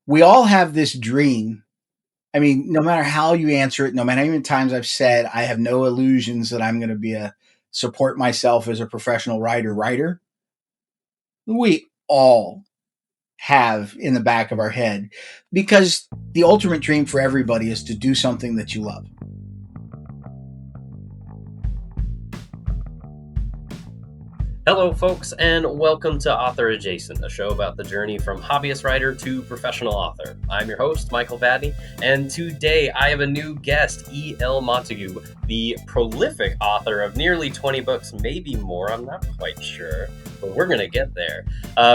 we all have this dream. I mean, no matter how you answer it, no matter how many times I've said I have no illusions that I'm going to be support myself as a professional writer, we all have in the back of our head, because the ultimate dream for everybody is to do something that you love. Hello, folks, and welcome to Author Adjacent, a show about the journey from hobbyist writer to professional author. I'm your host, Michael Vadney, and today I have a new guest, E.L. Montague, the prolific author of nearly 20 books, maybe more, I'm not quite sure, but we're going to get there,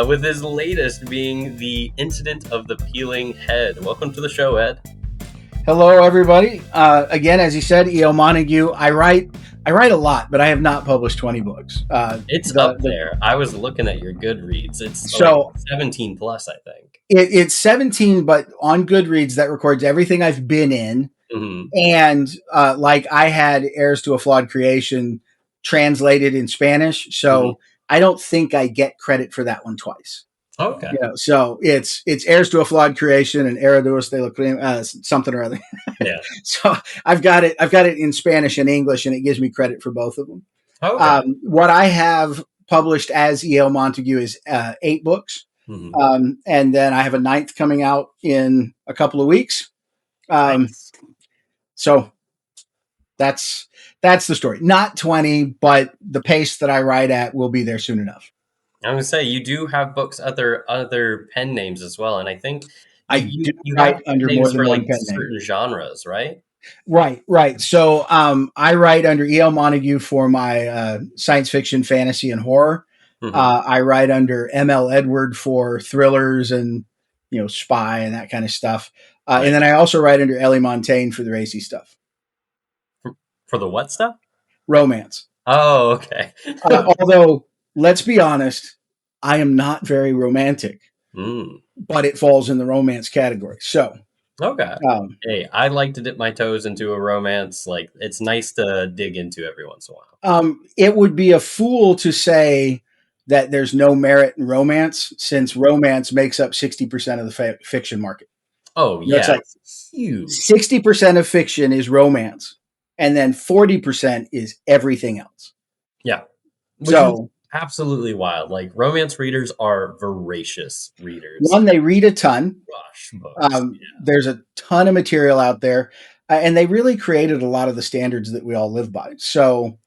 with his latest being The Incident of the Peeling Head. Welcome to the show, Ed. Hello, everybody. Again, as you said, E.L. Montague. I write a lot, but I have not published 20 books. It's up there. I was looking at your Goodreads. It's so 17 plus, I think. It's 17, but on Goodreads, that records everything I've been in. Mm-hmm. And like I had Heirs to a Flawed Creation translated in Spanish. So I don't think I get credit for that one twice. Okay. So it's Heirs to a Flawed Creation and Herederos de la Crema, something or other. Yeah. So I've got it in Spanish and English, and it gives me credit for both of them. Okay. What I have published as E.L. Montague is 8 books. Mm-hmm. And then I have a 9th coming out in a couple of weeks. Nice. So that's the story. Not 20, but the pace that I write at will be there soon enough. I'm going to say, you do have books other pen names as well, and I think you write under more than one pen certain name. genres, right? Right. So I write under E.L. Montague for my science fiction, fantasy, and horror. Mm-hmm. I write under M.L. Edward for thrillers and spy and that kind of stuff. Right. And then I also write under Ellie Montaigne for the racy stuff. For the what stuff? Romance. Oh, okay. Although, let's be honest, I am not very romantic, but it falls in the romance category. So, okay. Hey, I like to dip my toes into a romance. Like, it's nice to dig into every once in a while. It would be a fool to say that there's no merit in romance, since romance makes up 60% of the fiction market. Oh, yeah. It's like huge. 60% of fiction is romance, and then 40% is everything else. Yeah. Which is absolutely wild. Like, romance readers are voracious readers. One, they read a ton. Rush books. There's a ton of material out there, and they really created a lot of the standards that we all live by. So,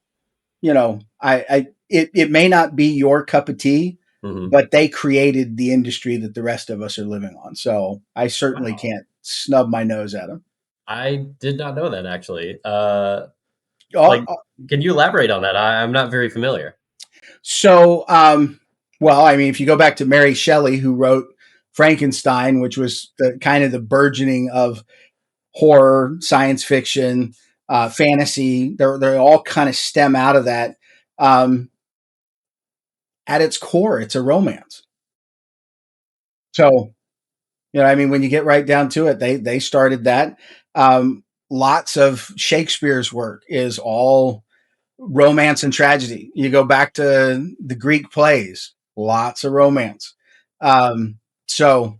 it may not be your cup of tea, but they created the industry that the rest of us are living on. So I certainly can't snub my nose at them. I did not know that, actually. Can you elaborate on that? I'm not very familiar. So, if you go back to Mary Shelley, who wrote Frankenstein, which was the kind of the burgeoning of horror, science fiction, fantasy, they all kind of stem out of that. At its core, it's a romance. So, when you get right down to it, they started that. Lots of Shakespeare's work is all romance and tragedy. You go back to the Greek plays, lots of romance. So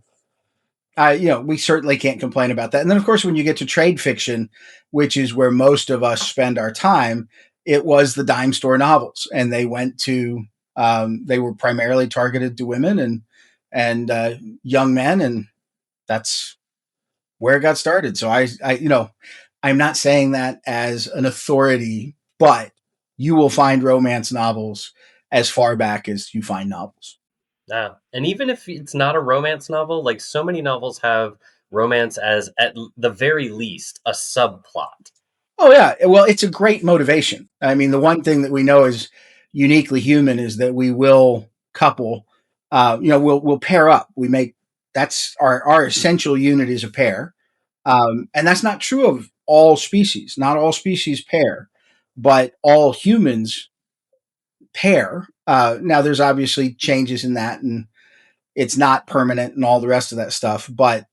we certainly can't complain about that. And then, of course, when you get to trade fiction, which is where most of us spend our time, it was the dime store novels, and they went to they were primarily targeted to women and young men, and that's where it got started. So I'm not saying that as an authority, but you will find romance novels as far back as you find novels. Yeah. And even if it's not a romance novel, like, so many novels have romance as, at the very least, a subplot. Oh, yeah. Well, it's a great motivation. I mean, the one thing that we know is uniquely human is that we will couple, we'll pair up. That's our essential unit is a pair. And that's not true of all species. Not all species pair, but all humans pair. Now, there's obviously changes in that, and it's not permanent and all the rest of that stuff, but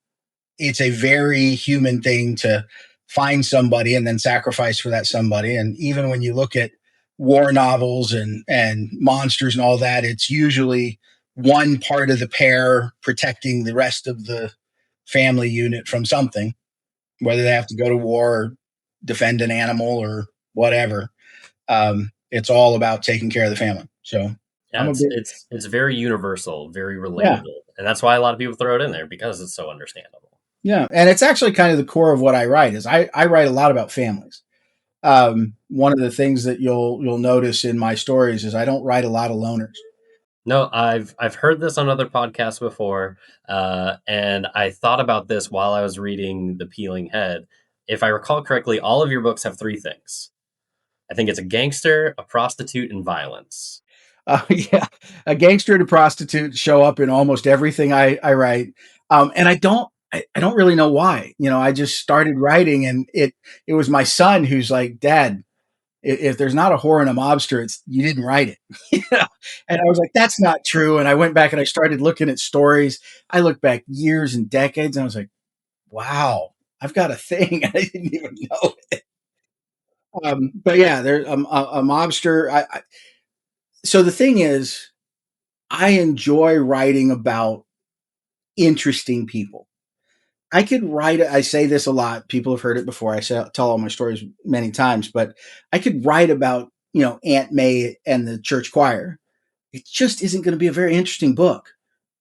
it's a very human thing to find somebody and then sacrifice for that somebody. And even when you look at war novels and monsters and all that, it's usually one part of the pair protecting the rest of the family unit from something, whether they have to go to war or defend an animal or whatever. It's all about taking care of the family. So Yeah, I'm a it's big, it's it's very universal, very yeah, relatable, and that's why a lot of people throw it in there because it's so understandable. yeah. And it's actually kind of the core of what I write is I write a lot about families. One of the things that you'll notice in my stories is I don't write a lot of loners. No, I've heard this on other podcasts before, and I thought about this while I was reading The Peeling Head. If I recall correctly, all of your books have three things. I think it's a gangster, a prostitute, and violence. Yeah, a gangster and a prostitute show up in almost everything I write, and I don't really know why. I just started writing, and it was my son who's like, "Dad, if there's not a whore and a mobster, it's you didn't write it." And I was like, "That's not true." And I went back and I started looking at stories. I looked back years and decades, and I was like, "Wow, I've got a thing I didn't even know." But yeah, there's a mobster. So the thing is, I enjoy writing about interesting people. I could write, I say this a lot. People have heard it before. Tell all my stories many times, but I could write about, Aunt May and the church choir. It just isn't going to be a very interesting book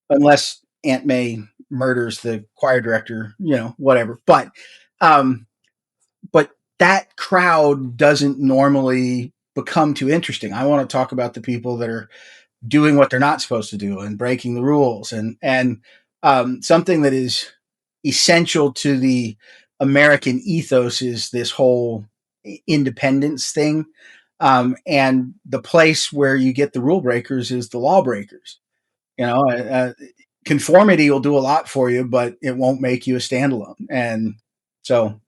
unless Aunt May murders the choir director, whatever. Um, but that crowd doesn't normally become too interesting. I want to talk about the people that are doing what they're not supposed to do and breaking the rules and something that is essential to the American ethos is this whole independence thing. And the place where you get the rule breakers is the lawbreakers. Conformity will do a lot for you, but it won't make you a standalone. And so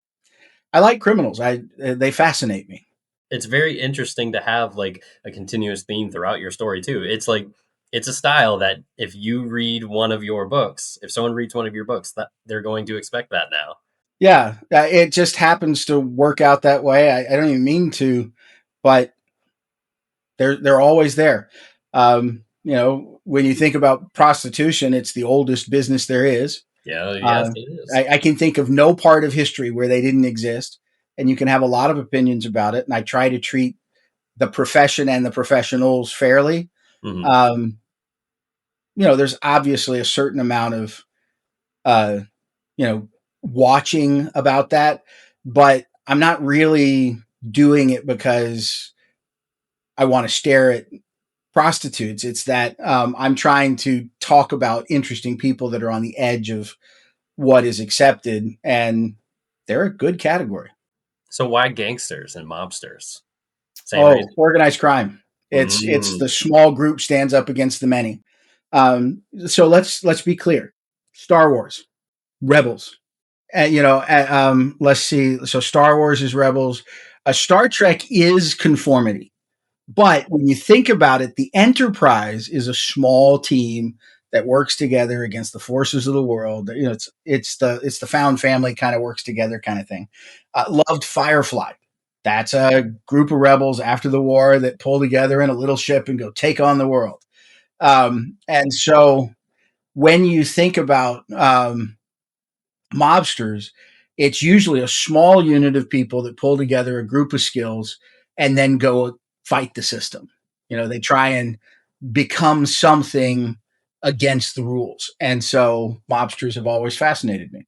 I like criminals. They fascinate me. It's very interesting to have like a continuous theme throughout your story too. It's like it's a style that if you read one of your books, if someone reads one of your books, that they're going to expect that now. Yeah, it just happens to work out that way. I don't even mean to, but they're always there. When you think about prostitution, it's the oldest business there is. Yeah, yes, Uh, it is. I can think of no part of history where they didn't exist, and you can have a lot of opinions about it. And I try to treat the profession and the professionals fairly. Hmm. Um, there's obviously a certain amount of uh, watching about that, but I'm not really doing it because I want to stare at prostitutes. It's that I'm trying to talk about interesting people that are on the edge of what is accepted, and they're a good category. So why gangsters and mobsters? Same Oh, reason. organized crime. It's Mm. the small group stands up against the many. So let's be clear. Star Wars, Rebels. Let's see. So Star Wars is Rebels. Star Trek is conformity. But when you think about it, the Enterprise is a small team that works together against the forces of the world. It's the found family kind of works together kind of thing. Loved Firefly. That's a group of rebels after the war that pull together in a little ship and go take on the world. And so when you think about mobsters, it's usually a small unit of people that pull together a group of skills and then go fight the system. They try and become something against the rules. And so mobsters have always fascinated me.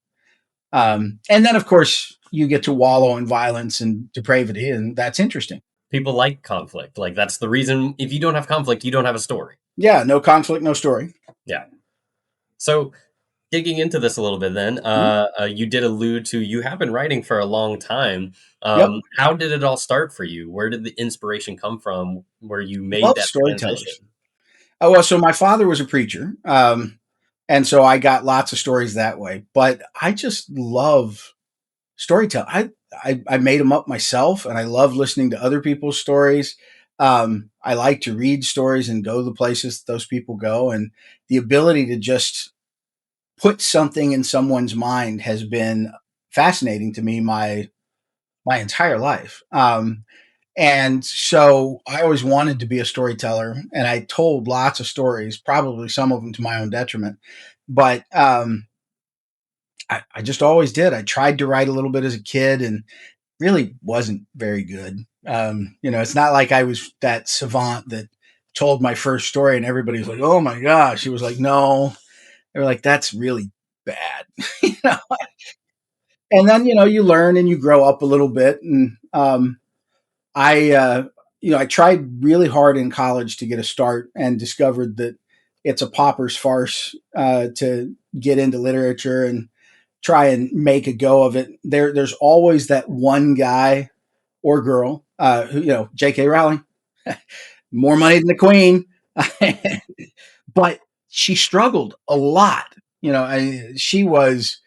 And then, of course, you get to wallow in violence and depravity, and that's interesting. People like conflict. Like that's the reason. If you don't have conflict, you don't have a story. Yeah, no conflict, no story. Yeah. So digging into this a little bit, then Mhm. you did allude to you have been writing for a long time. Yep. How did it all start for you? Where did the inspiration come from? Where you made Love that storytellers. transition? Oh, well, so my father was a preacher. And so I got lots of stories that way. But I just love storytelling. I made them up myself, and I love listening to other people's stories. I like to read stories and go the places those people go, and the ability to just put something in someone's mind has been fascinating to me my entire life. And so I always wanted to be a storyteller, and I told lots of stories, probably some of them to my own detriment. But I just always did. I tried to write a little bit as a kid and really wasn't very good. It's not like I was that savant that told my first story and everybody was like, "Oh my gosh!" It was like, no, they were like, "That's really bad," you know. And then you learn and you grow up a little bit, and I tried really hard in college to get a start and discovered that it's a pauper's farce to get into literature and try and make a go of it. There's always that one guy or girl who, J.K. Rowling, more money than the queen, but she struggled a lot. She was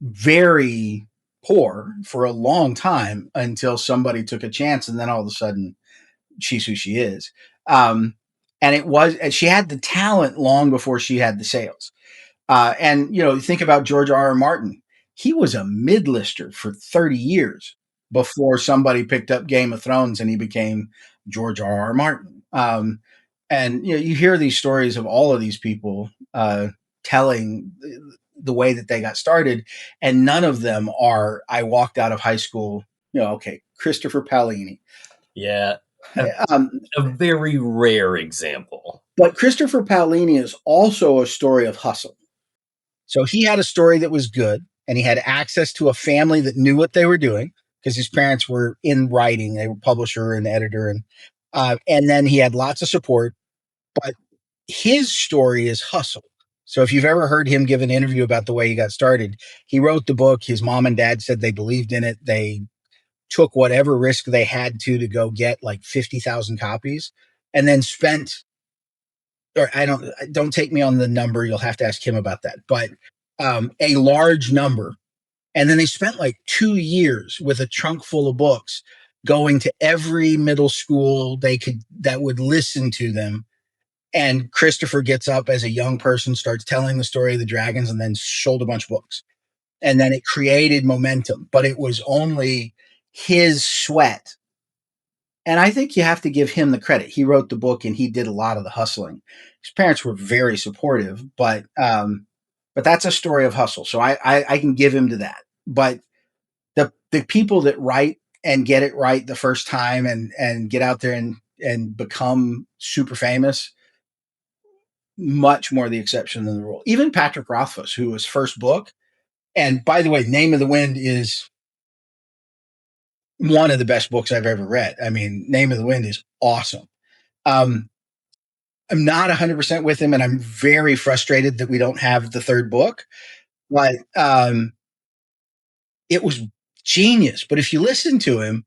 very poor for a long time until somebody took a chance, and then all of a sudden she's who she is. Um, and she had the talent long before she had the sales. And you think about George R. R. Martin. He was a mid-lister for 30 years before somebody picked up Game of Thrones and he became George R. R. Martin. And you hear these stories of all of these people telling the way that they got started, and none of them are, I walked out of high school, okay, Christopher Paolini. Yeah, Um, a very rare example. but Christopher Paolini is also a story of hustle. So he had a story that was good, and he had access to a family that knew what they were doing because his parents were in writing; they were publisher and editor, and then he had lots of support. But his story is hustle. So if you've ever heard him give an interview about the way he got started, he wrote the book. His mom and dad said they believed in it. They took whatever risk they had to go get like 50,000 copies, and then spent, or don't take me on the number. You'll have to ask him about that. But a large number. And then they spent like 2 years with a trunk full of books going to every middle school that would listen to them. And Christopher gets up as a young person, starts telling the story of the dragons, and then sold a bunch of books. And then it created momentum, but it was only his sweat. And I think you have to give him the credit. He wrote the book and he did a lot of the hustling. His parents were very supportive, but that's a story of hustle. So I can give him to that. But the people that write and get it right the first time and get out there and become super famous, much more the exception than the rule. Even Patrick Rothfuss, who was first book, and by the way, Name of the Wind is one of the best books I've ever read. I mean, Name of the Wind is awesome. Um, I'm not 100% with him, and I'm very frustrated that we don't have the third book. But it was genius. But if you listen to him,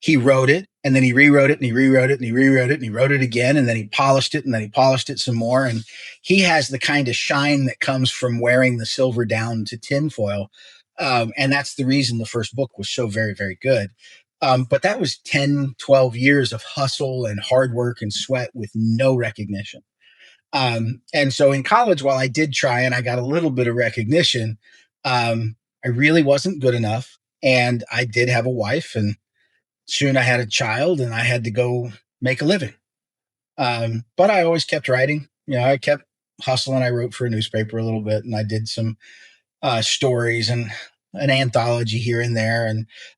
he wrote it and then he rewrote it and he rewrote it and he rewrote it and he wrote it again and then he polished it and then he polished it some more. And he has the kind of shine that comes from wearing the silver down to tinfoil. And that's the reason the first book was so very, very good. But that was 10, 12 years of hustle and hard work and sweat with no recognition. And so in college, while I did try and I got a little bit of recognition, I really wasn't good enough. And I did have a wife, and soon I had a child and I had to go make a living. But I always kept writing. I kept hustling. I wrote for a newspaper a little bit and I did some stories and an anthology here and there.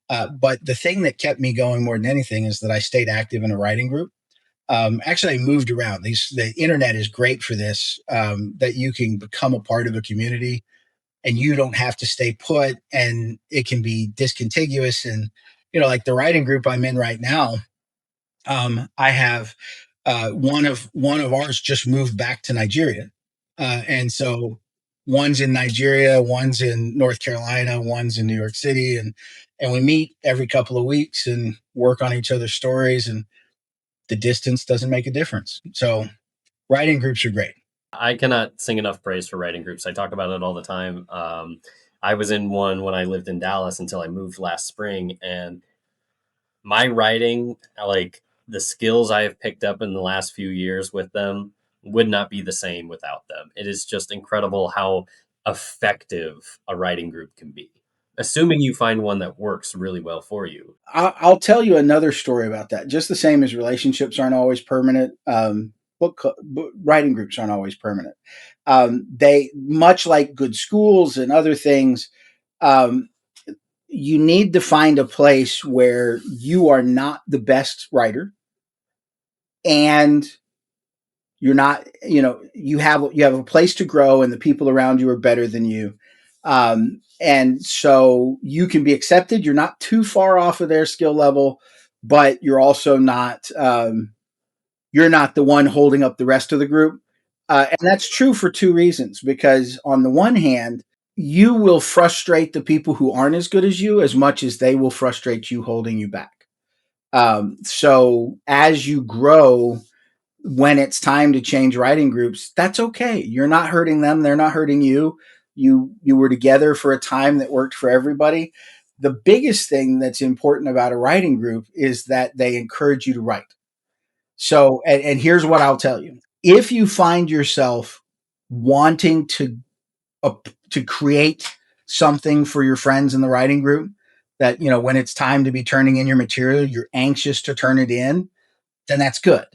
But the thing that kept me going more than anything is that I stayed active in a writing group. Actually, I moved around. The internet is great for this, that you can become a part of a community and you don't have to stay put, and it can be discontiguous. And, like the writing group I'm in right now, I have one of ours just moved back to Nigeria. And so one's in Nigeria, one's in North Carolina, one's in New York City. And we meet every couple of weeks and work on each other's stories. And the distance doesn't make a difference. So writing groups are great. I cannot sing enough praise for writing groups. I talk about it all the time. I was in one when I lived in Dallas until I moved last spring, and my writing, like the skills I have picked up in the last few years with them, would not be the same without them. It is just incredible how effective a writing group can be, assuming you find one that works really well for you. I'll tell you another story about that. Just the same as relationships aren't always permanent, writing groups aren't always permanent. They, much like good schools and other things, Um, you need to find a place where you are not the best writer, and you're not, you have a place to grow, and the people around you are better than you. And so you can be accepted. You're not too far off of their skill level, but you're also not, you're not the one holding up the rest of the group. And that's true for two reasons. Because on the one hand, you will frustrate the people who aren't as good as you as much as they will frustrate you holding you back. So as you grow, when it's time to change writing groups, that's okay. You're not hurting them. They're not hurting you. You were together for a time that worked for everybody. The biggest thing that's important about a writing group is that they encourage you to write. So, and here's what I'll tell you: if you find yourself wanting to create something for your friends in the writing group, that when it's time to be turning in your material, you're anxious to turn it in, then that's good.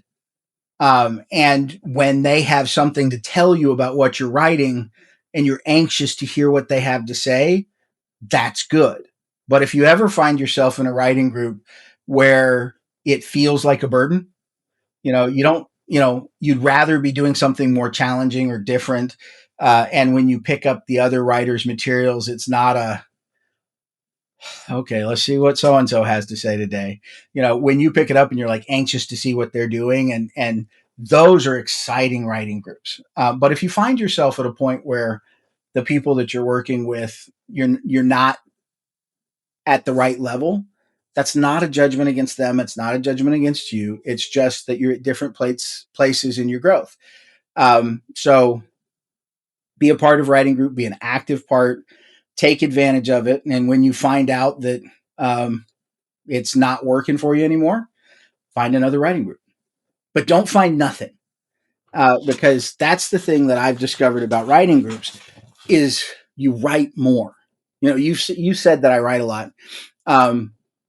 And when they have something to tell you about what you're writing, and you're anxious to hear what they have to say, that's good. But if you ever find yourself in a writing group where it feels like a burden, you don't, you'd rather be doing something more challenging or different. And when you pick up the other writer's materials, it's not a, okay, let's see what so and so has to say today. When you pick it up and you're like anxious to see what they're doing, and those are exciting writing groups. But if you find yourself at a point where the people that you're working with, you're not at the right level, that's not a judgment against them. It's not a judgment against you. It's just that you're at different places in your growth. So be a part of writing group, be an active part, take advantage of it. And when you find out that it's not working for you anymore, find another writing group. But don't find nothing, because that's the thing that I've discovered about writing groups is you write more. You said that I write a lot.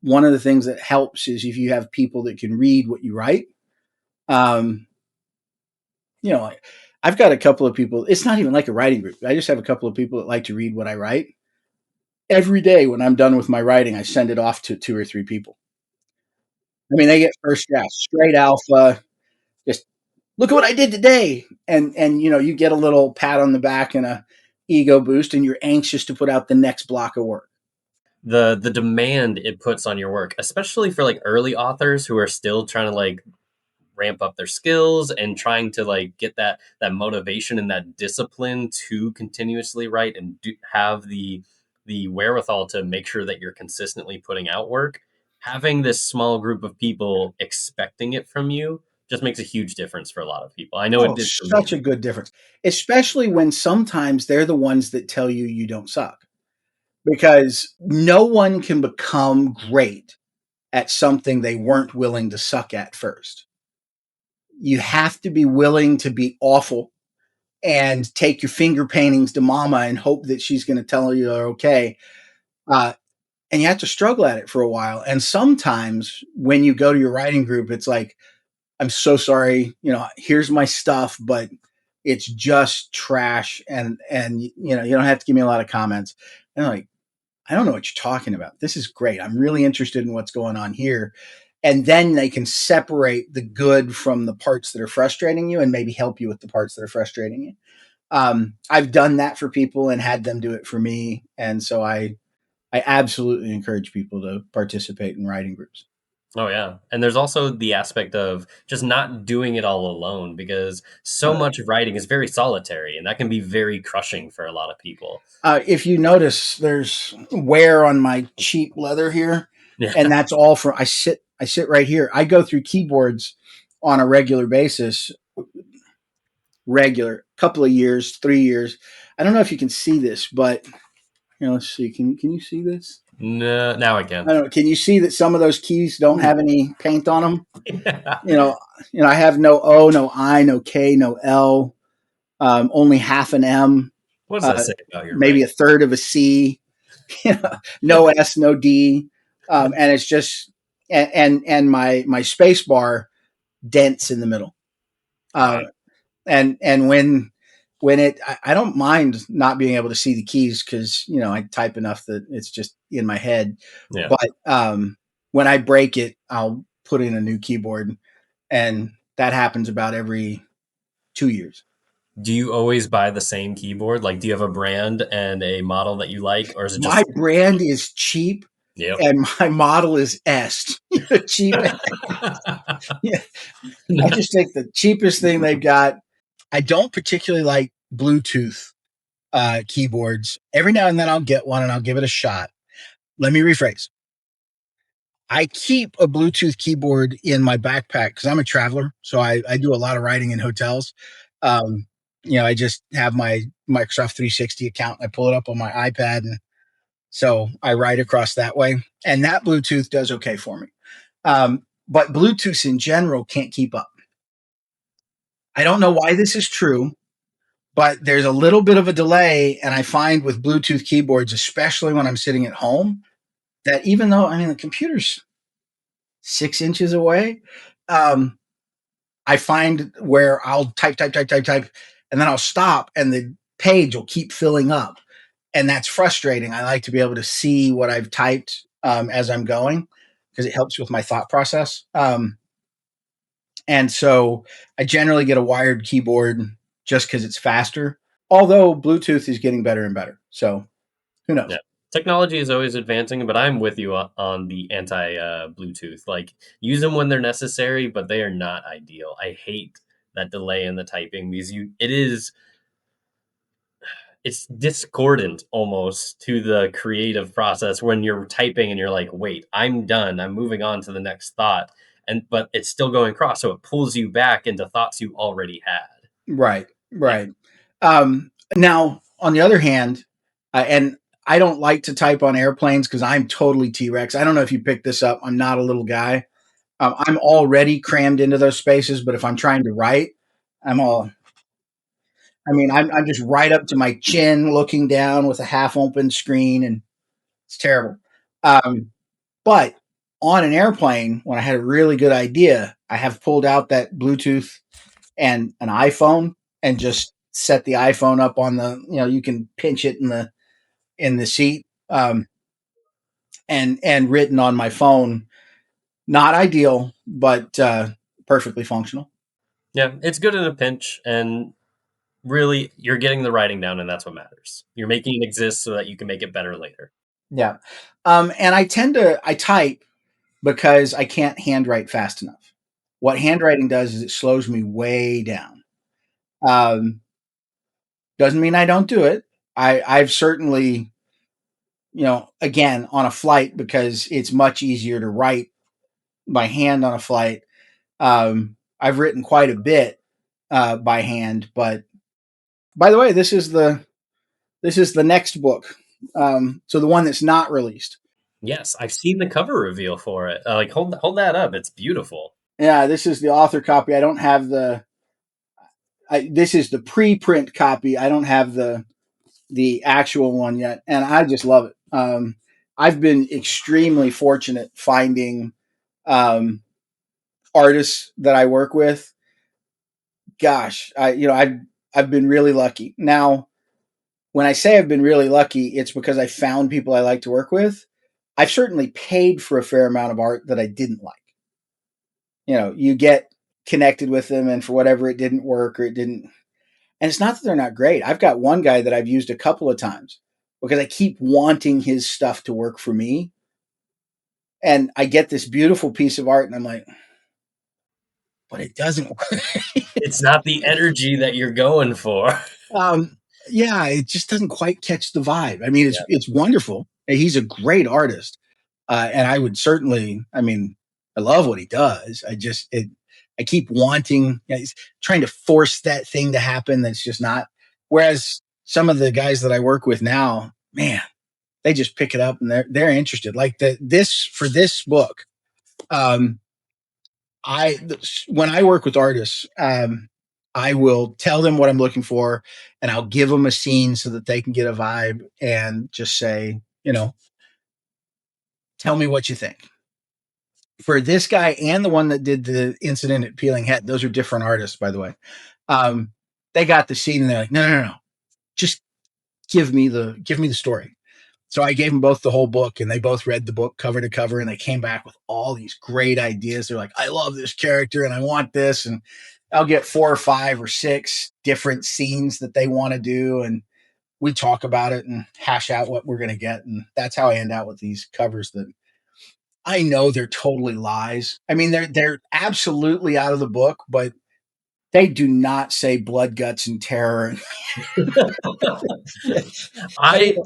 One of the things that helps is if you have people that can read what you write. Um, I've got a couple of people. It's not even like a writing group. I just have a couple of people that like to read what I write. Every day when I'm done with my writing, I send it off to two or three people. I mean, they get first draft, straight alpha. Just look at what I did today, and you get a little pat on the back and a ego boost, and you're anxious to put out the next block of work. The demand it puts on your work, especially for like early authors who are still trying to like ramp up their skills and trying to like get that motivation and that discipline to continuously write and have the wherewithal to make sure that you're consistently putting out work. Having this small group of people expecting it from you just makes a huge difference for a lot of people. I know it Oh, did for me. such a good difference, especially when sometimes they're the ones that tell you you don't suck, because no one can become great at something they weren't willing to suck at first. You have to be willing to be awful and take your finger paintings to mama and hope that she's going to tell you you're okay. Uh, and you have to struggle at it for a while. And sometimes when you go to your writing group, it's like, I'm so sorry, here's my stuff, but it's just trash. And you don't have to give me a lot of comments. And I'm like, I don't know what you're talking about. This is great. I'm really interested in what's going on here. And then they can separate the good from the parts that are frustrating you and maybe help you with the parts that are frustrating you. I've done that for people and had them do it for me. And so I absolutely encourage people to participate in writing groups. Oh yeah. And there's also the aspect of just not doing it all alone because so much of writing is very solitary and that can be very crushing for a lot of people. If you notice, there's wear on my cheap leather here, Yeah. and that's all from I sit right here. I go through keyboards on a regular basis, regular couple of years, 3 years. I don't know if you can see this, but let's see. Can you see this? No, now I I can. don't know. Can you see that some of those keys don't Ooh. have any paint on them? Yeah. You know, I have no O, no I, no K, no L, only half an M, What does that uh, say about your maybe writing? a third of a C, no S, no D, and it's just and my space bar dents in the middle, Ah, and when I don't mind not being able to see the keys because I type enough that it's just in my head. Yeah. But when I break it, I'll put in a new keyboard, and that happens about every 2 years. Do you always buy the same keyboard? Like, do you have a brand and a model that you like, or is it My just brand is cheap, yep? and my model is est. Cheap. Yeah, I just take the cheapest thing they've got. I don't particularly like Bluetooth keyboards. Every now and then I'll get one and I'll give it a shot. Let me rephrase. I keep a Bluetooth keyboard in my backpack because I'm a traveler. So I do a lot of writing in hotels. Um, I just have my Microsoft 360 account. I pull it up on my iPad. And so I write across that way. And that Bluetooth does okay for me. But Bluetooth in general can't keep up. I don't know why this is true, but there's a little bit of a delay. And I find with Bluetooth keyboards, especially when I'm sitting at home, that even though, the computer's 6 inches away, um, I find where I'll type, and then I'll stop and the page will keep filling up. And that's frustrating. I like to be able to see what I've typed as I'm going because it helps with my thought process. And so I generally get a wired keyboard just because it's faster, although Bluetooth is getting better and better. So who Yeah. knows? Technology is always advancing, but I'm with you on the anti Bluetooth. Like, use them when they're necessary, but they are not ideal. I hate that delay in the typing because it's discordant almost to the creative process when you're typing and you're like, wait, I'm done. I'm moving on to the next thought. But it's still going across. So it pulls you back into thoughts you already had. Right, Yeah. right. Now, on the other hand, and I don't like to type on airplanes because I'm totally T Rex. I don't know if you picked this up. I'm not a little guy. I'm already crammed into those spaces, but if I'm trying to write, I'm all. I'm just right up to my chin, looking down with a half open screen, and it's terrible. Um, but on an airplane, when I had a really good idea, I have pulled out that Bluetooth and an iPhone and just set the iPhone up on the, you can pinch it in the seat, and written on my phone. Not ideal, but perfectly functional. Yeah. It's good in a pinch. And really, you're getting the writing down, and that's what matters. You're making it exist so that you can make it better later. Yeah. And I type because I can't handwrite fast enough. What handwriting does is it slows me way down. Um, doesn't mean I don't do it. I've certainly, again, on a flight because it's much easier to write by hand on a flight. I've written quite a bit by hand, but by the way, this is the next book. So the one that's not released. Yes, I've seen the cover reveal for it. Like, hold that up. It's beautiful. Yeah, this is the author copy. I don't have this is the pre-print copy. I don't have the actual one yet, and I just love it. I've been extremely fortunate finding um, artists that I work with. Gosh, I've been really lucky. Now, when I say I've been really lucky, it's because I found people I like to work with. I've certainly paid for a fair amount of art that I didn't like. You get connected with them, and for whatever it didn't work or it didn't. And it's not that they're not great. I've got one guy that I've used a couple of times because I keep wanting his stuff to work for me. And I get this beautiful piece of art, and I'm like, but it doesn't work. It's not the energy that you're going for. um, yeah, it just doesn't quite catch the vibe. It's Yeah. it's wonderful. He's a great artist, and I would certainly. I love what he does. I keep wanting. He's trying to force that thing to happen. That's just not. Whereas some of the guys that I work with now, man, they just pick it up and they're interested. Like this book. Um, when I work with artists, I will tell them what I'm looking for, and I'll give them a scene so that they can get a vibe and just say, tell me what you think. For this guy and the one that did the incident at Peeling Head, those are different artists, by the way. Um, they got the scene and they're like, no, just give me the story. So I gave them both the whole book, and they both read the book cover to cover, and they came back with all these great ideas. They're like, I love this character and I want this. And I'll get 4 or 5 or 6 different scenes that they want to do. And we talk about it and hash out what we're going to get. And that's how I end out with these covers that I know they're totally lies. I mean, they're absolutely out of the book, but they do not say blood, guts, and terror.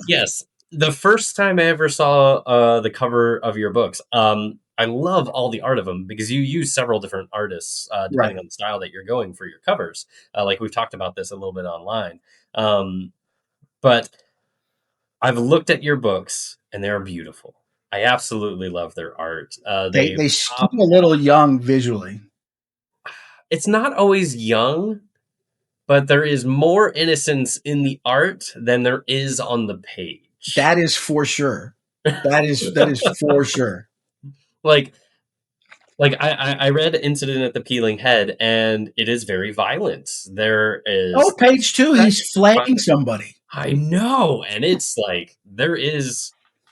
Yes, the first time I ever saw the cover of your books, I love all the art of them because you use several different artists depending Right. on the style that you're going for your covers. Like we've talked about this a little bit online, but I've looked at your books and they're beautiful. I absolutely love their art. They They skew pop. a little young visually. It's not always young, but there is more innocence in the art than there is on the page. That is for sure. That is for sure. like I read Incident at the Peeling Head, and it is very violent. There Oh, is page 2, sex, he's flaying violence. somebody. I know, and it's like there is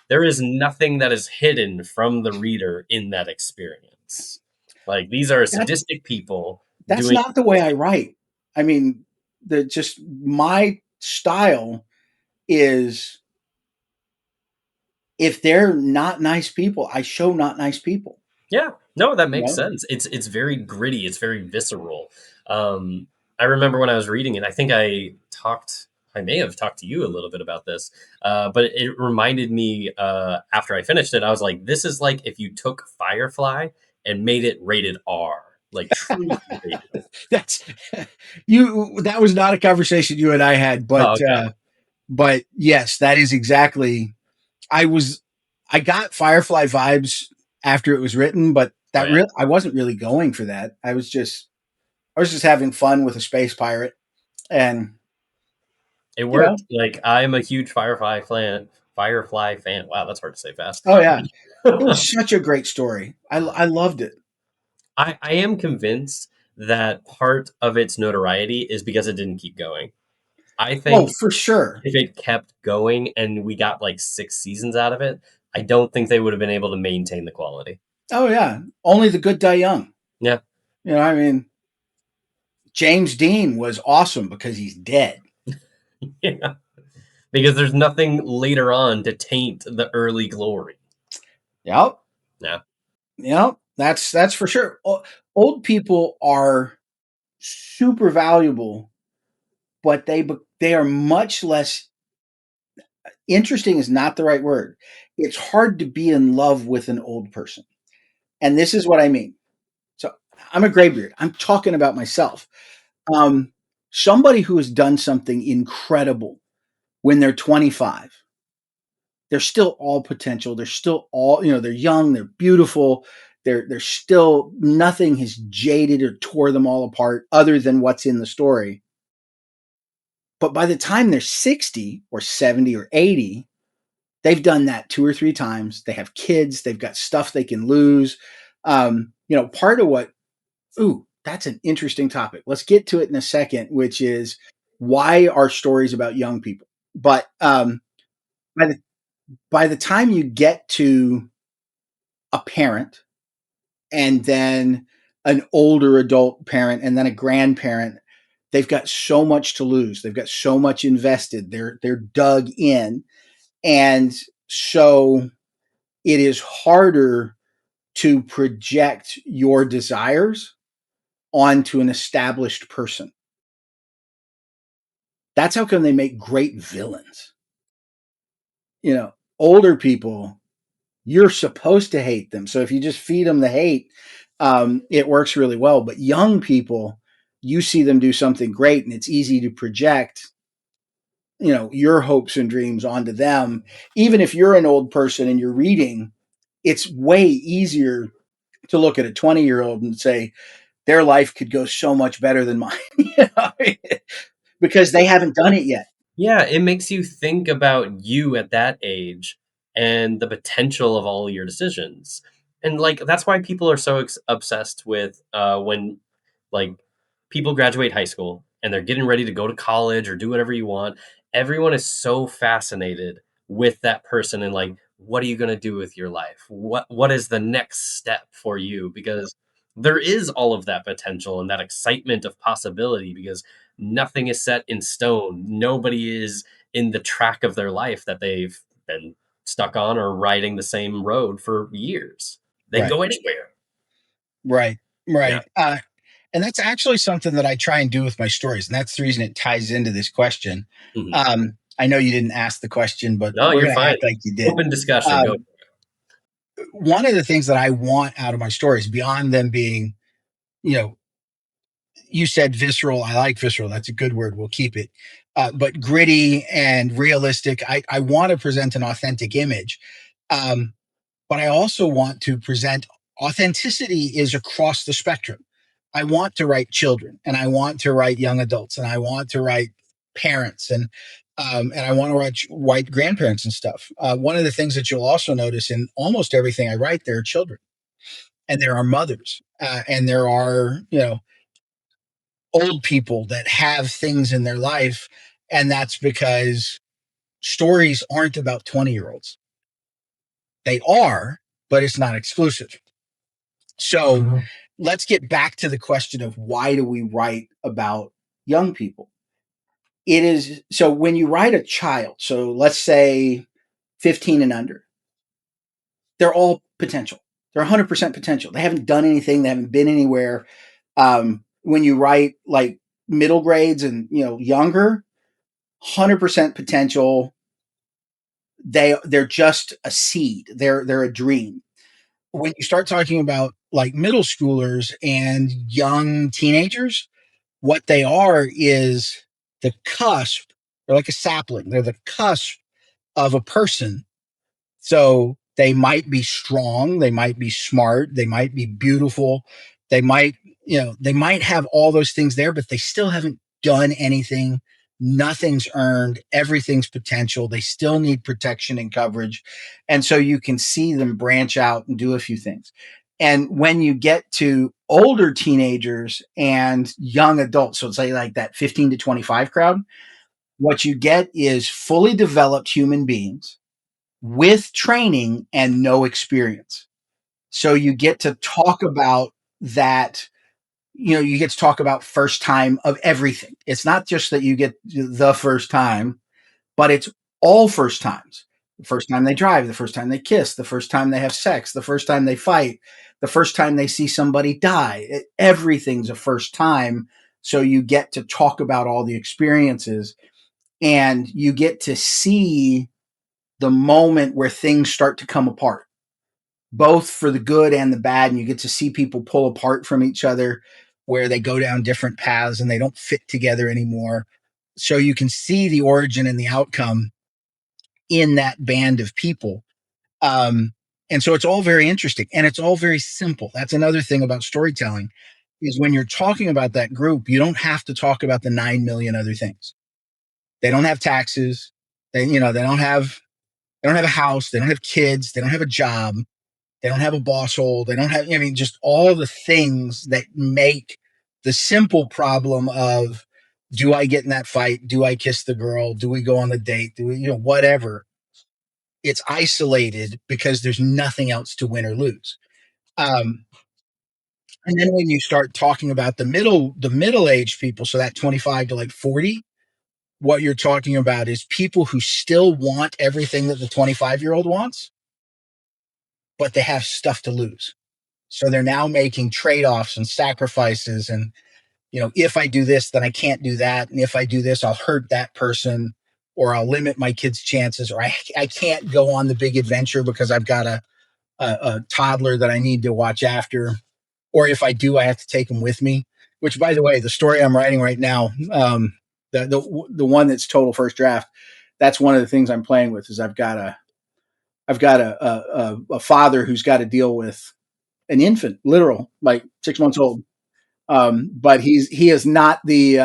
nothing that is hidden from the reader in that experience. Like these are That's sadistic people that's doing. not the way I write. I mean, the just my style is if they're not nice people, I show not nice people. Yeah, no, that You makes know? sense. It's very gritty. It's very visceral. Um, I remember when I was reading it. I think I may have talked to you a little bit about this, but it reminded me after I finished it. I was like, this is like if you took Firefly and made it rated R, like truly rated. That's you that was not a conversation you and I had, Oh, okay, but yes, that is exactly I was I got Firefly vibes after it was written, but oh that yeah, real I wasn't really going for that. I was just having fun with a space pirate, and it you know, worked. Like I'm a huge Firefly fan. Firefly fan. Wow, that's hard to say fast. oh yeah, it was such a great story. I loved it. I am convinced that part of its notoriety is because it didn't keep going. I Oh, think for sure. if it kept going and we got like 6 seasons out of it, I don't think they would have been able to maintain the quality. Oh yeah, only the good die young. Yeah. I mean, James Dean was awesome because he's dead. Yeah. Because there's nothing later on to taint the early glory. Yep, Yeah. yep. That's for sure. Old people are super valuable, but they are much less interesting. Is not the right word. It's hard to be in love with an old person, and this is what I mean. So I'm a graybeard. I'm talking about myself. Um, Somebody who has done something incredible when they're 25, they're still all potential. They're still all, they're young, they're beautiful. They're still nothing has jaded or tore them all apart other than what's in the story. But by the time they're 60 or 70 or 80, they've done that 2 or 3 times. They have kids, they've got stuff they can lose. Part of what Ooh, that's an interesting topic. Let's get to it in a second, which is why are stories about young people? But by the by the time you get to a parent and then an older adult parent and then a grandparent, they've got so much to lose. They've got so much invested. They're dug in, and so it is harder to project your desires onto an established person. That's how come they make great villains. Older people, you're supposed to hate them. So if you just feed them the hate, it works really well. But young people, you see them do something great, and it's easy to project, your hopes and dreams onto them. Even if you're an old person and you're reading, it's way easier to look at a 20-year-old and say their life could go so much better than mine, because they haven't done it yet. Yeah, it makes you think about you at that age and the potential of all your decisions. And like that's why people are so obsessed with when like people graduate high school and they're getting ready to go to college or do whatever you want, everyone is so fascinated with that person and like, what are you going to do with your life? What is the next step for you? Because there is all of that potential and that excitement of possibility, because nothing is set in stone. Nobody is in the track of their life that they've been stuck on or riding the same road for years. They can Right. go anywhere. Right. Yeah. Right. And that's actually something that I try and do with my stories. And that's the reason it ties into this question. Mhm. I know you didn't ask the question, but No, we're you're going to fine. act like you did. Open discussion. Go. Um, One of the things that I want out of my stories, beyond them being, you know, you said visceral. I like visceral. That's a good word. We'll keep it. But gritty and realistic. I want to present an authentic image. Um, but I also want to present authenticity is across the spectrum. I want to write children, and I want to write young adults, and I want to write parents, and I want to write grandparents and stuff. One of the things that you'll also notice in almost everything I write, there are children, and there are mothers, and there are old people that have things in their life, and that's because stories aren't about 20-year-olds. They are, but it's not exclusive. So let's get back to the question of why do we write about young people? It is so when you write a child, so let's say 15 and under, they're all potential. They're 100% potential. They haven't done anything, they haven't been anywhere. When you write like middle grades and younger, 100% potential. They're just a seed. They're a dream. When you start talking about like middle schoolers and young teenagers, what they are is the cusp. They're like a sapling. They're the cusp of a person. So they might be strong, they might be smart, they might be beautiful, they might, they might have all those things there, but they still haven't done anything. Nothing's earned, everything's potential. They still need protection and coverage. And so you can see them branch out and do a few things. And when you get to older teenagers and young adults, so it's like that 15 to 25 crowd, what you get is fully developed human beings with training and no experience. So you get to talk about that. You get to talk about first time of everything. It's not just that you get the first time, but it's all first times. The first time they drive, the first time they kiss, the first time they have sex, the first time they fight, the first time they see somebody die. Everything's a first time. So you get to talk about all the experiences, and you get to see the moment where things start to come apart, both for the good and the bad. And you get to see people pull apart from each other, where they go down different paths and they don't fit together anymore. So you can see the origin and the outcome in that band of people. And so it's all very interesting, and it's all very simple. That's another thing about storytelling, is when you're talking about that group, you don't have to talk about the 9 million other things. They don't have taxes. They don't have a house. They don't have kids. They don't have a job. They don't have a boss hole. They don't have, just all the things that make the simple problem of, do I get in that fight? Do I kiss the girl? Do we go on the date? Do we, whatever. It's isolated because there's nothing else to win or lose. Um, and then when you start talking about the middle aged people, so that 25 to like 40, what you're talking about is people who still want everything that the 25-year-old wants, but they have stuff to lose. So they're now making trade-offs and sacrifices. And, if I do this, then I can't do that. And if I do this, I'll hurt that person, or I'll limit my kid's chances, or I can't go on the big adventure because I've got a toddler that I need to watch after. Or if I do, I have to take them with me, which, by the way, the story I'm writing right now, the one that's total first draft, that's one of the things I'm playing with. Is I've got a father who's got to deal with an infant, literal, like 6 months old. But he is not the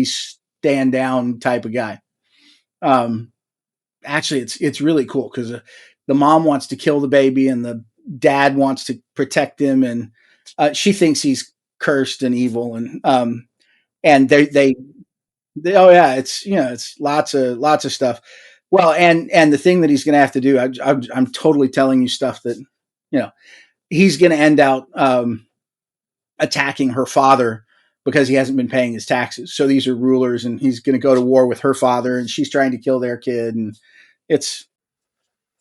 stand down type of guy. Um, Actually, it's really cool because the mom wants to kill the baby and the dad wants to protect him, and she thinks he's cursed and evil. And and they oh yeah, it's it's lots of stuff. Well, and the thing that he's going to have to do, I'm totally telling you stuff that you know he's going to end out attacking her father because he hasn't been paying his taxes. So these are rulers, and he's going to go to war with her father, and she's trying to kill their kid, and it's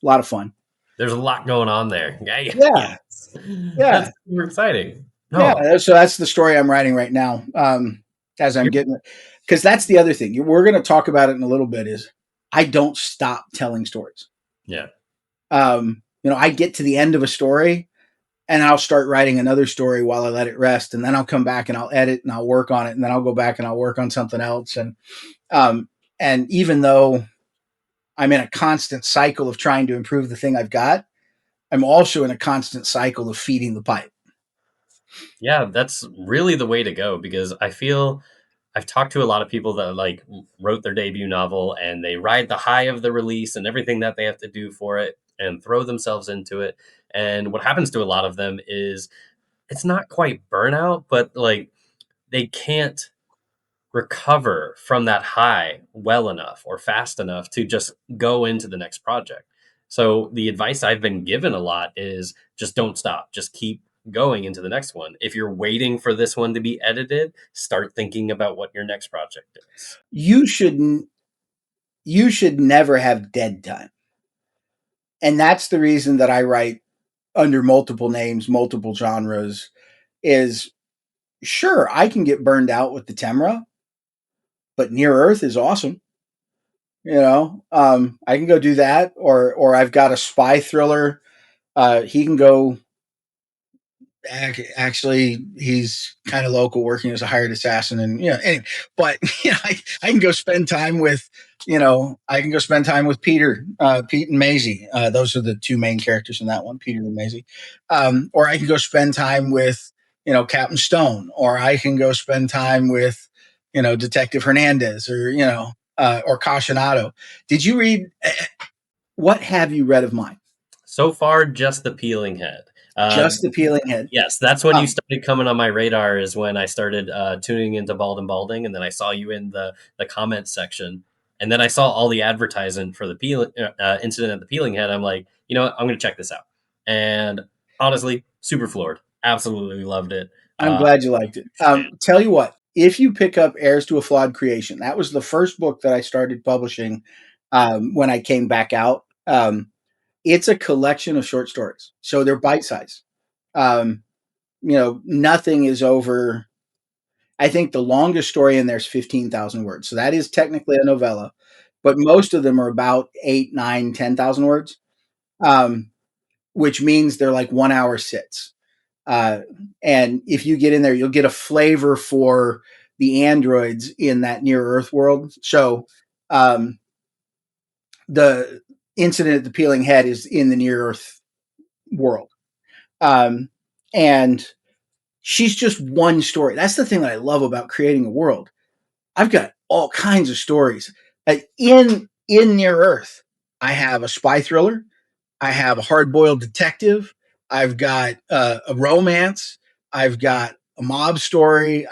a lot of fun. There's a lot going on there. Yeah, Yes. yeah, That's super exciting. No, yeah. So that's the story I'm writing right now. As I'm you're, getting it, because that's the other thing we're going to talk about it in a little bit. Is I don't stop telling stories. yeah. I get to the end of a story and I'll start writing another story while I let it rest, and then I'll come back and I'll edit and I'll work on it, and then I'll go back and I'll work on something else. Um, and even though I'm in a constant cycle of trying to improve the thing I've got, I'm also in a constant cycle of feeding the pipe. Yeah, that's really the way to go because I feel I've talked to a lot of people that like wrote their debut novel and they ride the high of the release and everything that they have to do for it and throw themselves into it. And what happens to a lot of them is it's not quite burnout, but like they can't recover from that high well enough or fast enough to just go into the next project. So the advice I've been given a lot is just don't stop. Just keep going into the next one. If you're waiting for this one to be edited, start thinking about what your next project is. You should you should never have dead time, and that's the reason that I write under multiple names, multiple genres. Is sure I can get burned out with the Temra, but Near Earth is awesome. I can go do that, or I've got a spy thriller. He can go. Actually, he's kind of local, working as a hired assassin, and anyway, but I can go spend time with I can go spend time with Pete and Maisie. Those are the two main characters in that one, Peter and Maisie. Or I can go spend time with Captain Stone, or I can go spend time with Detective Hernandez, or Cautionado. Did you read? What have you read of mine? So far, just the peeling head. Just the Peeling Head. Yes, that's when you Um, started coming on my radar. Is when I started tuning into Bald and Balding, and then I saw you in the comments section, and then I saw all the advertisement for the peeling incident at the peeling head. I'm like, you know what? I'm going to check this out. And honestly, super floored. Absolutely loved it. I'm Uh, glad you liked it. Fan. Tell you what, if you pick up Heirs to a Flawed Creation, that was the first book that I started publishing when I came back out. It's a collection of short stories, so they're bite size. Um, nothing is over. I think the longest story in there is 15,000 words, so that is technically a novella, but most of them are about 8, 9, 10,000 words, um, which means they're like 1 hour sits. Uh, and if you get in there, you'll get a flavor for the androids in that near Earth world. So um, the incident at the Peeling Head is in the near Earth world. Um, and she's just one story. That's the thing that I love about creating a world. I've got all kinds of stories. In Near Earth, I have a spy thriller. I have a hard boiled detective. I've got a romance. I've got a mob story.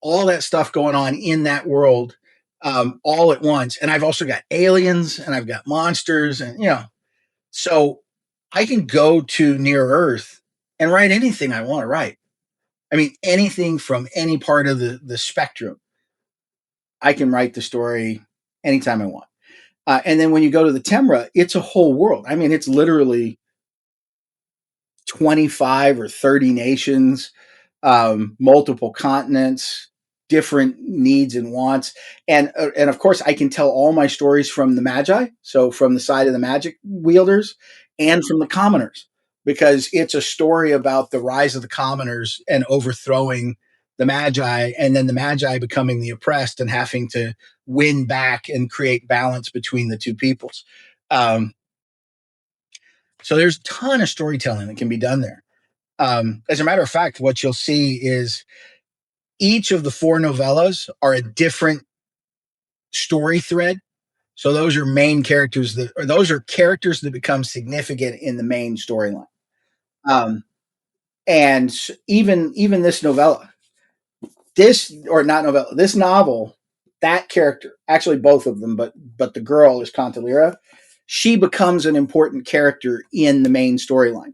All that stuff going on in that world, all at once. And I've also got aliens, and I've got monsters, and so I can go to Near Earth and write anything I want to write. I mean, anything from any part of the spectrum. I can write the story anytime I want. And then when you go to the Temra, it's a whole world. I mean, it's literally 25 or 30 nations, multiple continents, different needs and wants. And of course, I can tell all my stories from the Magi, so from the side of the magic wielders, and from the commoners, because it's a story about the rise of the commoners and overthrowing the Magi, and then the Magi becoming the oppressed and having to win back and create balance between the two peoples. Um, so there's a ton of storytelling that can be done there. As a matter of fact, what you'll see is each of the four novellas are a different story thread. So those are main characters or those are characters that become significant in the main storyline. Um, and even this novella, this, or not novella, this novel, that character, actually both of them, but the girl is Cantalera. She becomes an important character in the main storyline,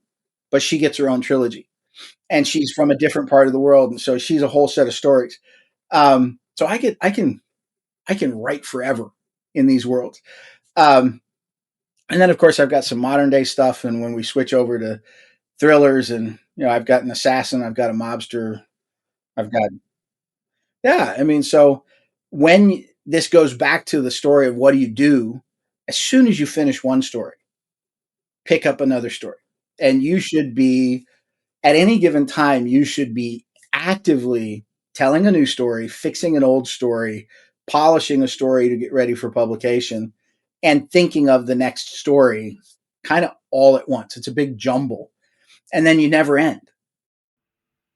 but she gets her own trilogy, and she's from a different part of the world, and so she's a whole set of stories. So I can write forever in these worlds. Um, and then of course I've got some modern day stuff, and when we switch over to thrillers, and I've got an assassin, I've got a mobster, I've got, yeah, I mean, so when this goes back to the story of what do you do as soon as you finish one story, pick up another story. And you should be, at any given time, you should be actively telling a new story, fixing an old story, polishing a story to get ready for publication, and thinking of the next story kind of all at once. It's a big jumble. And then you never end.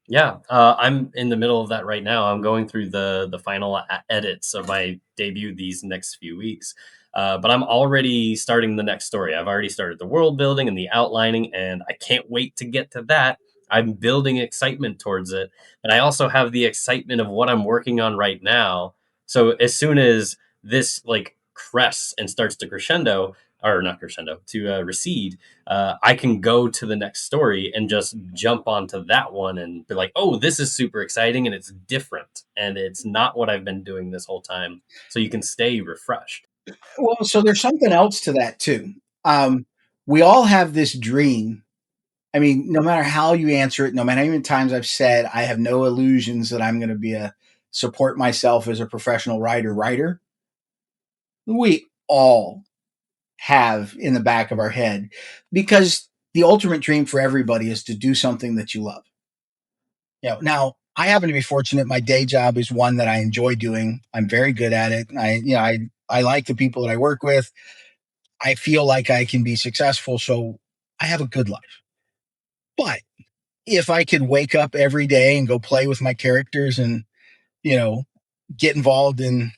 Yeah, I'm in the middle of that right now. I'm going through the final edits of my debut these next few weeks, but I'm already starting the next story. I've already started the world building and the outlining, and I can't wait to get to that. I'm building excitement towards it, and I also have the excitement of what I'm working on right now. So as soon as this like crests and starts to crescendo, or not crescendo, to recede, I can go to the next story and just jump onto that one and be like, oh, this is super exciting and it's different and it's not what I've been doing this whole time. So you can stay refreshed. Well, so there's something else to that too. Um, we all have this dream. I mean, no matter how you answer it, no matter how many times I've said I have no illusions that I'm going to be a support myself as a professional writer, we all have in the back of our head, because the ultimate dream for everybody is to do something that you love. Now I happen to be fortunate. My day job is one that I enjoy doing. I'm very good at it. I like the people that I work with. I feel like I can be successful, so I have a good life. But if I could wake up every day and go play with my characters and, you know, get involved in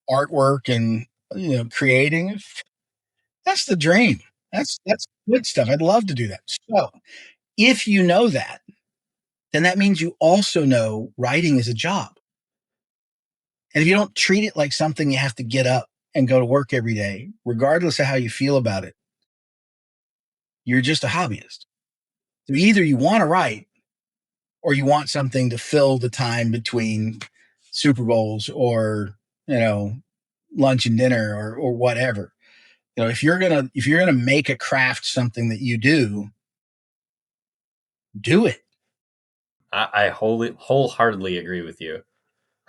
artwork and, creating, that's the dream. That's good stuff. I'd love to do that. So, if you know that, then that means you also know writing is a job. And if you don't treat it like something you have to get up and go to work every day, regardless of how you feel about it, you're just a hobbyist. So either you want to write, or you want something to fill the time between Super Bowls, or, you know, lunch and dinner, or whatever. If you're gonna make a craft something that you do it I wholeheartedly agree with you.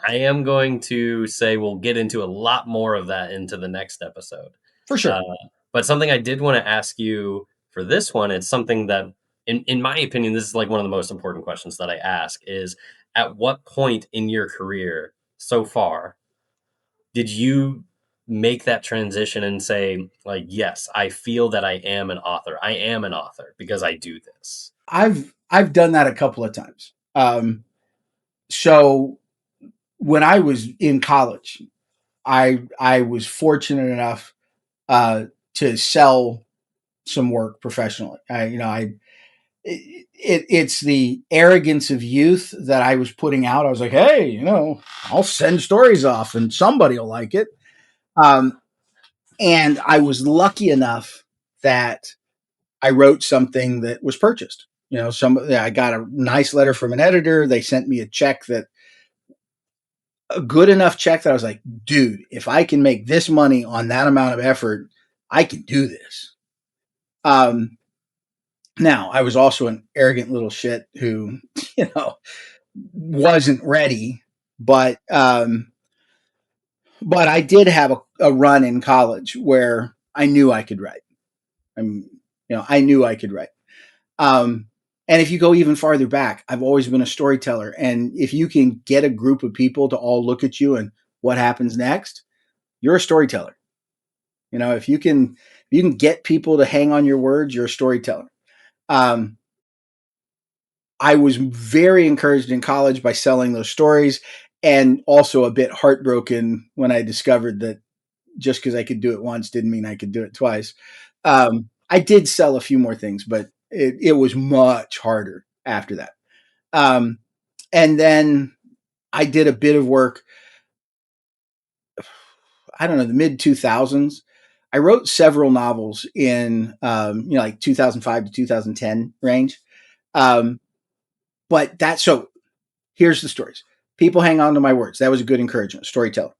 I am going to say we'll get into a lot more of that into the next episode. for Uh, sure. but something I did want to ask you for this one, it's something that, in my opinion, this is like one of the most important questions that I ask is at what point in your career so far did you make that transition and say, like, yes, I feel that I am an author. I am an author because I do this. I've done that a couple of times. So when I was in college, I was fortunate enough to sell some work professionally. It's the arrogance of youth that I was putting out. I was like, hey, I'll send stories off and somebody will like it. Um, and I was lucky enough that I wrote something that was purchased. I got a nice letter from an editor. They sent me a check, that a good enough check that I was like, dude, if I can make this money on that amount of effort, I can do this. Um, Now, I was also an arrogant little shit who, you know, wasn't ready, but I did have a run in college where I knew I could write. I knew I could write. Um, and if you go even farther back, I've always been a storyteller. And if you can get a group of people to all look at you and what happens next, you're a storyteller. If you can get people to hang on your words, you're a storyteller. Um, I was very encouraged in college by selling those stories, and also a bit heartbroken when I discovered that just because I could do it once didn't mean I could do it twice. I did sell a few more things, but it was much harder after that. Um, and then I did a bit of work, I don't know, the mid 2000s. I wrote several novels in, like 2005 to 2010 range. Um, but that, so here's the stories. People hang on to my words. That was a good encouragement, storytelling.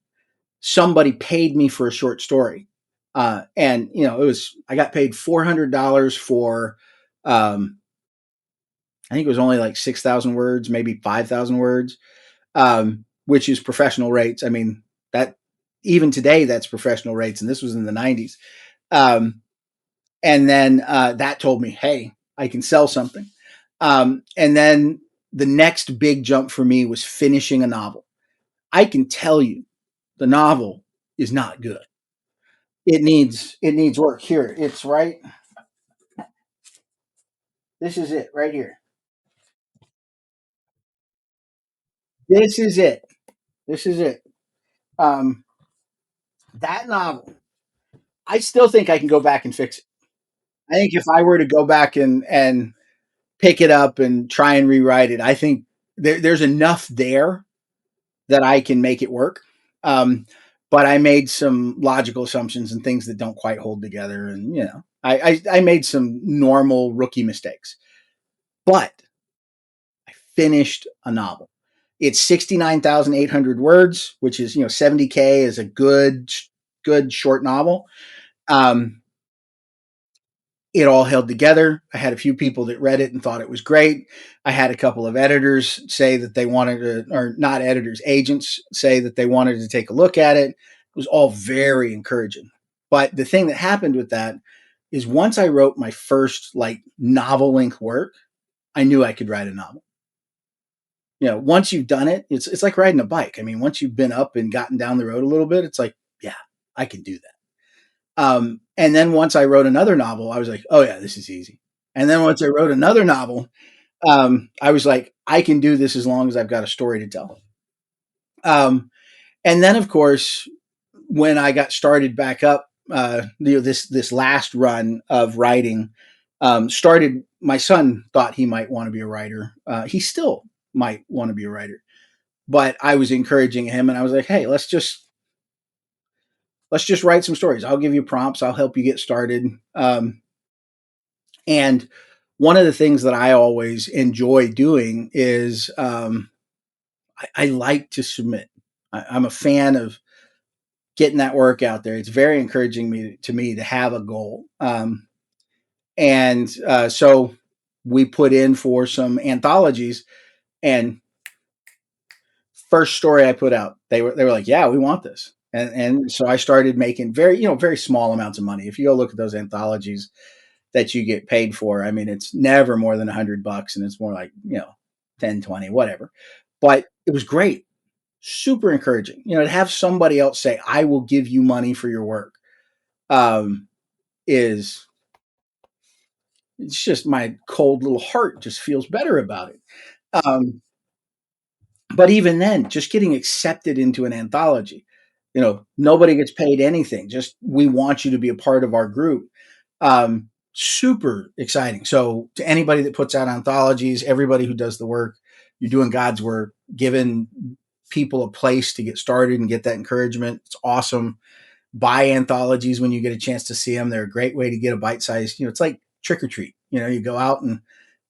Somebody paid me for a short story. And I got paid $400 for, um, I think it was only like 6,000 words, maybe 5,000 words, which is professional rates. I mean, that even today, that's professional rates. And this was in the 90s. Um, and then that told me, hey, I can sell something. And then the next big jump for me was finishing a novel. I can tell you the novel is not good. It needs work. Here, it's right. This is it right here. This is it. This is it. Um, that novel, I still think I can go back and fix it. I think if I were to go back and pick it up and try and rewrite it, I think there's enough there that I can make it work. Um, but I made some logical assumptions and things that don't quite hold together, and I made some normal rookie mistakes. But I finished a novel. It's 69,800 words, which is 70K is a good short novel. Um, it all held together. I had a few people that read it and thought it was great. I had a couple of editors say that they wanted to, or not editors, agents say that they wanted to take a look at it. It was all very encouraging. But the thing that happened with that is once I wrote my first like novel length work, I knew I could write a novel. Once you've done it, it's like riding a bike. I mean, once you've been up and gotten down the road a little bit, it's like, yeah, I can do that. And then once I wrote another novel, I was like, oh yeah, this is easy. And then once I wrote another novel, I was like, I can do this as long as I've got a story to tell. Um, and then of course, when I got started back up, this last run of writing started. My son thought he might want to be a writer. He still might want to be a writer, but I was encouraging him, and I was like, hey, let's just write some stories. I'll give you prompts. I'll help you get started. And one of the things that I always enjoy doing is I like to submit. I'm a fan of getting that work out there. It's very encouraging to me to have a goal. And so we put in for some anthologies, and first story I put out, they were like, yeah, we want this. And so I started making very small amounts of money. If you go look at those anthologies that you get paid for, I mean, it's never more than $100, and it's more like 10, 20, whatever. But it was great, super encouraging. To have somebody else say, "I will give you money for your work," um, is it's just my cold little heart just feels better about it. Um, but even then, just getting accepted into an anthology, nobody gets paid anything. Just we want you to be a part of our group. Super exciting. So to anybody that puts out anthologies, everybody who does the work, you're doing God's work, giving people a place to get started and get that encouragement. It's awesome. Buy anthologies when you get a chance to see them. They're a great way to get a bite size. It's like trick or treat. You go out and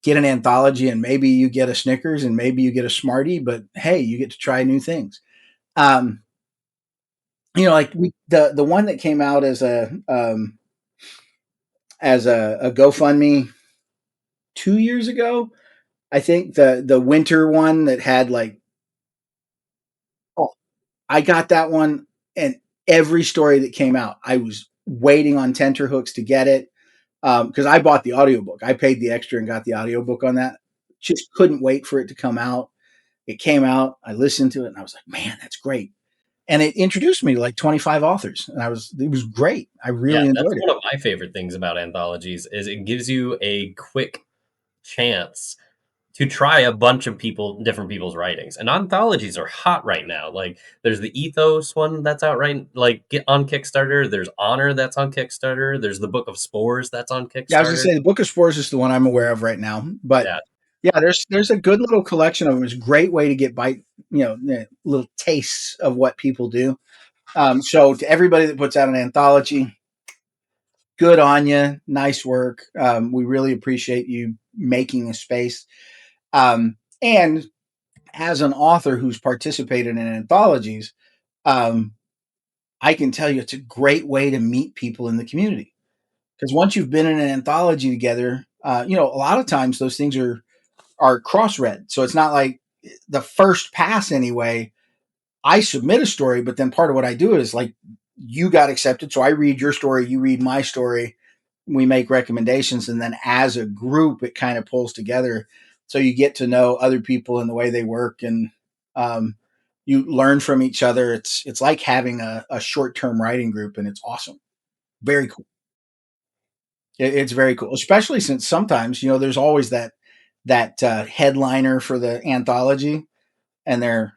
get an anthology, and maybe you get a Snickers and maybe you get a Smartie, but hey, you get to try new things. Um, like the one that came out as a GoFundMe 2 years ago. I think the winter one that had like, oh, I got that one, and every story that came out, I was waiting on tenterhooks to get it because I bought the audiobook. I paid the extra and got the audiobook on that. Just couldn't wait for it to come out. It came out. I listened to it, and I was like, man, that's great. And it introduced me to like 25 authors, and it was great. I Yeah, really that's enjoyed it. one of my favorite things about anthologies is it gives you a quick chance to try a bunch of different people's writings. And anthologies are hot right now. Like there's the Ethos one that's out right, like get on Kickstarter. There's Honor that's on Kickstarter. There's the Book of Spores that's on Yeah, I was gonna Kickstarter. say the Book of Spores is the one I'm aware of right now, but Yeah, Yeah, there's a good little collection of them. It's a great way to get bite, little tastes of what people do. So to everybody that puts out an anthology, good on you. Nice work. We really appreciate you making a space. And as an author who's participated in anthologies, um, I can tell you it's a great way to meet people in the community. Because once you've been in an anthology together, a lot of times those things are cross read. So it's not like the first pass anyway. I submit a story, but then part of what I do is like you got accepted. So I read your story, you read my story, we make recommendations, and then as a group, it kind of pulls together. So you get to know other people and the way they work, and um, you learn from each other. It's like having a short term writing group, and it's awesome. Very cool. It's very cool, especially since sometimes there's always that headliner for the anthology, and they're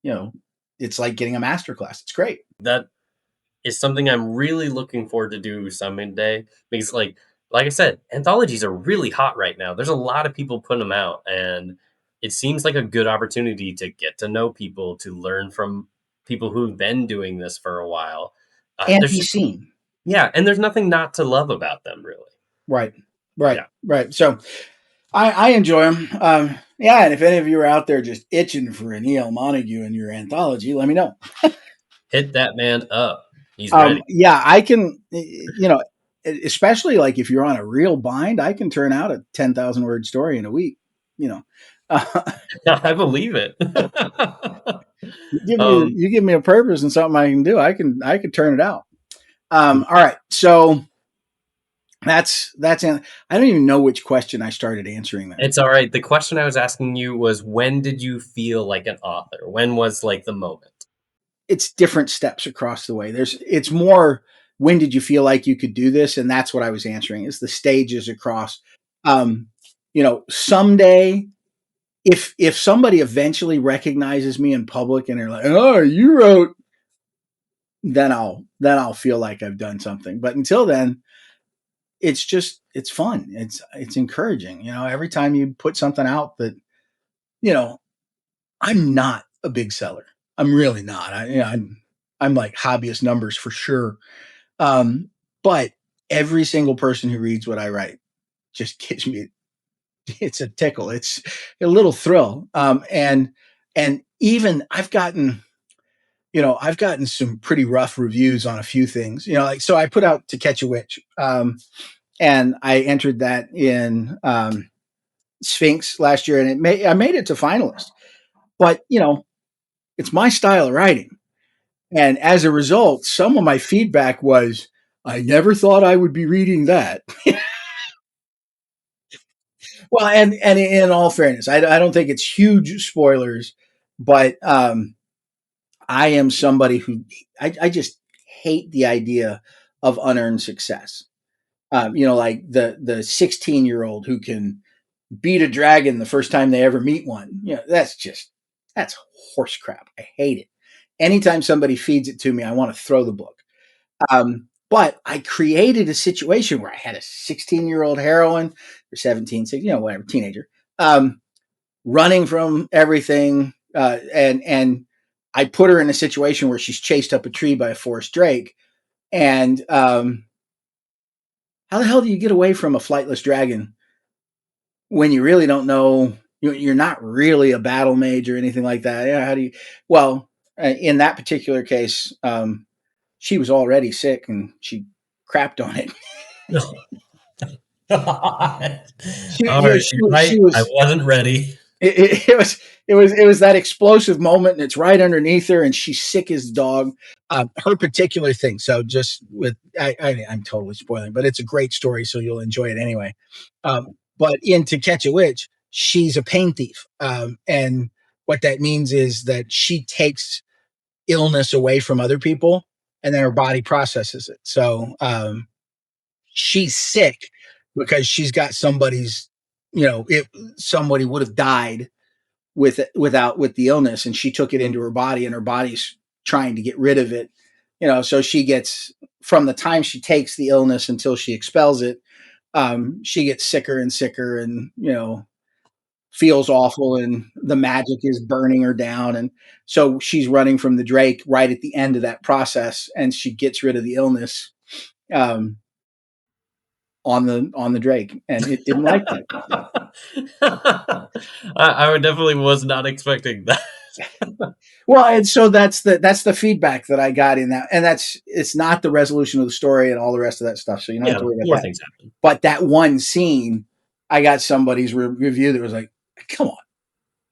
you know it's like getting a master class. It's great. That is something I'm really looking forward to do someday because, like I said, anthologies are really hot right now. There's a lot of people putting them out, and it seems like a good opportunity to get to know people, to learn from people who've been doing this for a while. And There's be just seen. Yeah, and there's nothing not to love about them, really. Right, right, Yeah, right. So I enjoy them. Yeah, and if any of you are out there just itching for an E.L. Montague in your anthology, let me know. hit that man up. He's ready. Yeah, I can. Especially like if you're on a real bind, I can turn out a 10,000 word story in a week. You know, uh, I believe it. um, you give me a purpose and something I can do. I can turn it out. All right, so that's. I don't even know which question I started answering there. it's all right. The question I was asking you was, when did you feel like an author? When was like the moment? It's different steps across the way. It's more when did you feel like you could do this, and that's what I was answering is the stages across. Um, someday if somebody eventually recognizes me in public and they're like, "Oh, you wrote," then I'll feel like I've done something. But until then, it's fun. It's encouraging. Every time you put something out that you know, I'm not a big seller. I'm really not. I'm like hobbyist numbers for sure. But every single person who reads what I write just gives me it's a tickle. It's a little thrill. And even I've gotten some pretty rough reviews on a few things. Like so I put out To Catch a Witch. And I entered that in Sphinx last year and I made it to finalist. But it's my style of writing. And as a result, some of my feedback was, I never thought I would be reading that. Well, and in all fairness, I don't think it's huge spoilers, but I am somebody who I just hate the idea of unearned success. Like the 16-year-old who can beat a dragon the first time they ever meet one. That's horse crap. I hate it. Anytime somebody feeds it to me, I want to throw the book. But I created a situation where I had a 16-year-old heroine or 17, 16, whatever, teenager, running from everything. And I put her in a situation where she's chased up a tree by a forest drake. And how the hell do you get away from a flightless dragon when you really don't know? You're not really a battle mage or anything like that. Yeah, how do you? Well, in that particular case, she was already sick and she crapped on it. She, All you know, right, she, you're she right. I was wasn't ready. it was that explosive moment and it's right underneath her and she's sick as a dog. Her particular thing. So just with I'm totally spoiling, but it's a great story, so you'll enjoy it anyway. But in To Catch a Witch, she's a pain thief, and what that means is that she takes illness away from other people, and then her body processes it. So she's sick because she's got somebody's, if somebody would have died with the illness and she took it into her body and her body's trying to get rid of it. So she gets from the time she takes the illness until she expels it, she gets sicker and sicker and feels awful and the magic is burning her down. And so she's running from the Drake right at the end of that process, and she gets rid of the illness um, on the Drake, and it didn't like that. I would definitely was not expecting that. Well, and so that's the feedback that I got in that, and it's not the resolution of the story and all the rest of that stuff. So you don't have Yeah, to worry more about that. things happen. But that one scene, I got somebody's review that was like, "Come on,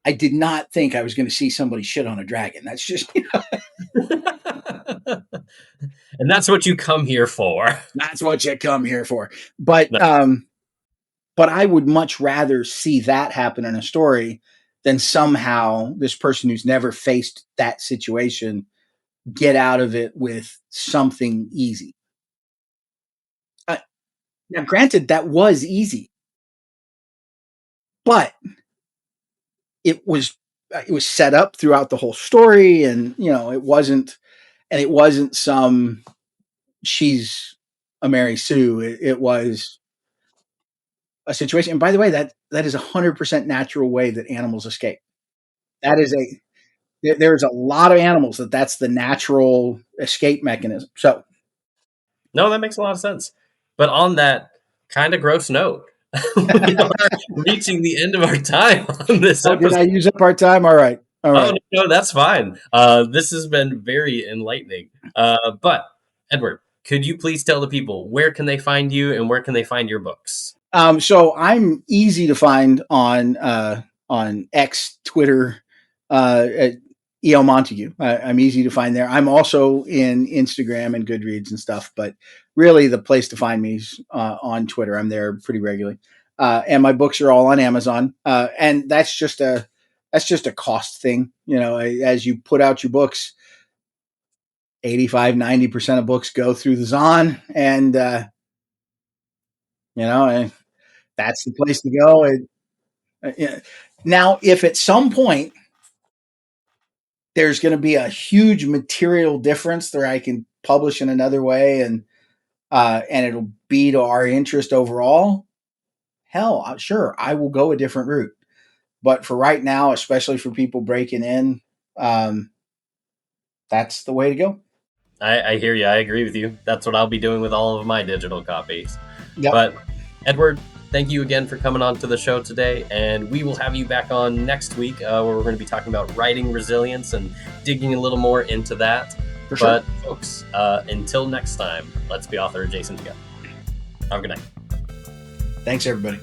I did not think I was going to see somebody shit on a dragon. That's just And that's what you come here for. that's what you come here for." But No. but I would much rather see that happen in a story than somehow this person who's never faced that situation get out of it with something easy. Now, granted, that was easy, but it was set up throughout the whole story, and it wasn't some she's a Mary Sue. It was a situation. And by the way, that is 100% natural way that animals escape. That is there's a lot of animals that's the natural escape mechanism. So No, that makes a lot of sense. But on that kind of gross note, we are reaching the end of our time on this oh, did episode. I use up our time? All right. All Oh, right. no, that's fine. This has been very enlightening. But, Edward, could you please tell the people where can they find you and where can they find your books? So I'm easy to find on X, Twitter, at EL Montague. I'm easy to find there. I'm also in Instagram and Goodreads and stuff, but really the place to find me is on Twitter. I'm there pretty regularly, and my books are all on Amazon. And that's just a cost thing. As you put out your books, 85-90% of books go through the Zon, and you know that's the place to go. Yeah. Now, if at some point there's going to be a huge material difference where I can publish in another way, and it'll be to our interest overall, hell, sure, I will go a different route. But for right now, especially for people breaking in, um, that's the way to go. I hear you. I agree with you. That's what I'll be doing with all of my digital copies. Yep. But, Edward, thank you again for coming on to the show today. And we will have you back on next week where we're going to be talking about writing resilience and digging a little more into that. For sure. But, folks, until next time, let's be author adjacent together. Have a good night. Thanks, everybody.